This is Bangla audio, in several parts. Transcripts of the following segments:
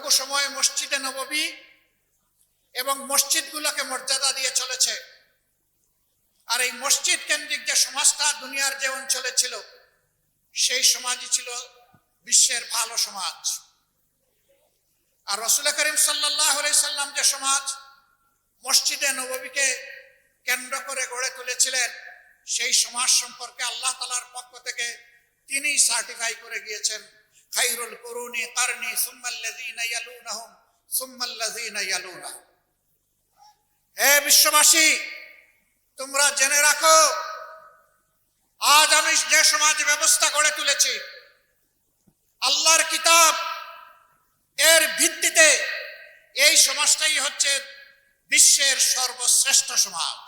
যতটুকু সময় মসজিদে নববী এবং মসজিদগুলোকে মর্যাদা দিয়ে চলেছে, আর এই মসজিদ কেন্দ্রিক যে সমাজটা দুনিয়ার যে অঞ্চলে ছিল, সেই সমাজই ছিল বিশ্বের ভালো সমাজ। আর রাসূল করিম সাল্লাল্লাহু আলাইহি সাল্লাম যে সমাজ মসজিদে নববীকে কেন্দ্র করে গড়ে তুলেছিলেন, সেই সমাজ সম্পর্কে আল্লাহ তাআলার পক্ষ থেকে তিনি সার্টিফাই করে গিয়েছেন, খায়রুল কুরুনি কারনি সুম্মাল্লাযীনা ইয়ালুনাহুম সুম্মাল্লাযীনা ইয়ালুনাহুম। হে বিশ্ববাসী, তোমরা জেনে রাখো, আজ আমি যে সমাজ ব্যবস্থা গড়ে তুলেছি, আল্লাহর কিতাব এর ভিত্তিতে এই সমাজটাই হচ্ছে বিশ্বের সর্বশ্রেষ্ঠ সমাজ।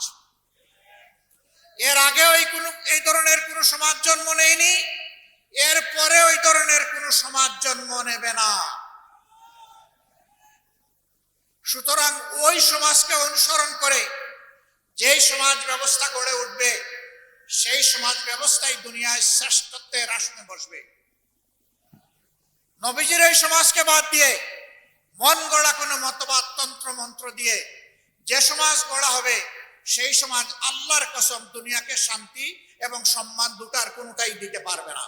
এর আগেও এই ধরনের কোনো সমাজ জন্ম নেয়নি, এর পরে ওই ধরনের কোনো সমাজ জন্ম নেবে না। সুতরাং ওই সমাজকে অনুসরণ করে যেই সমাজ ব্যবস্থা গড়ে উঠবে, সেই সমাজ ব্যবস্থাই দুনিয়ায় শ্রেষ্ঠত্বের আসনে বসবে। নবীজির এই সমাজকে বাদ দিয়ে মন গড়া কোনো মতবাদ তন্ত্র মন্ত্র দিয়ে যে সমাজ গড়া হবে, সেই সমাজ আল্লাহর কসম দুনিয়াকে শান্তি এবং সম্মান দুটার কোনোটাই দিতে পারবে না।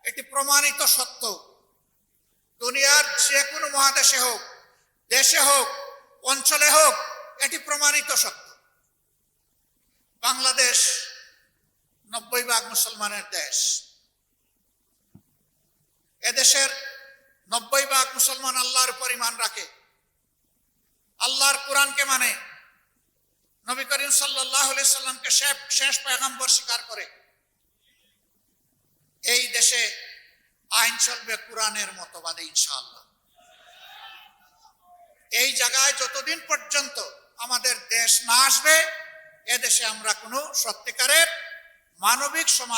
এটি প্রমাণিত সত্য। দুনিয়ার যে কোনো মহাদেশে হোক, দেশে হোক, অঞ্চলে হোক, এটি প্রমাণিত সত্য। বাংলাদেশ 90% মুসলমানের দেশ। এদেশের 90% মুসলমান আল্লাহর উপর ঈমান রাখে, আল্লাহর কোরআনকে মানে, নবী করিম সাল্লাল্লাহু আলাইহি সাল্লামকে শেষ পয়গম্বর স্বীকার করে। এই দেশে আইন চলবে কোরআনের মতবাদে ইনশাআল্লাহ। এই জায়গায় যতদিন পর্যন্ত আমাদের দেশ না আসবে, এদেশে আমরা কোনো সত্যিকারের মানবিক সমাজ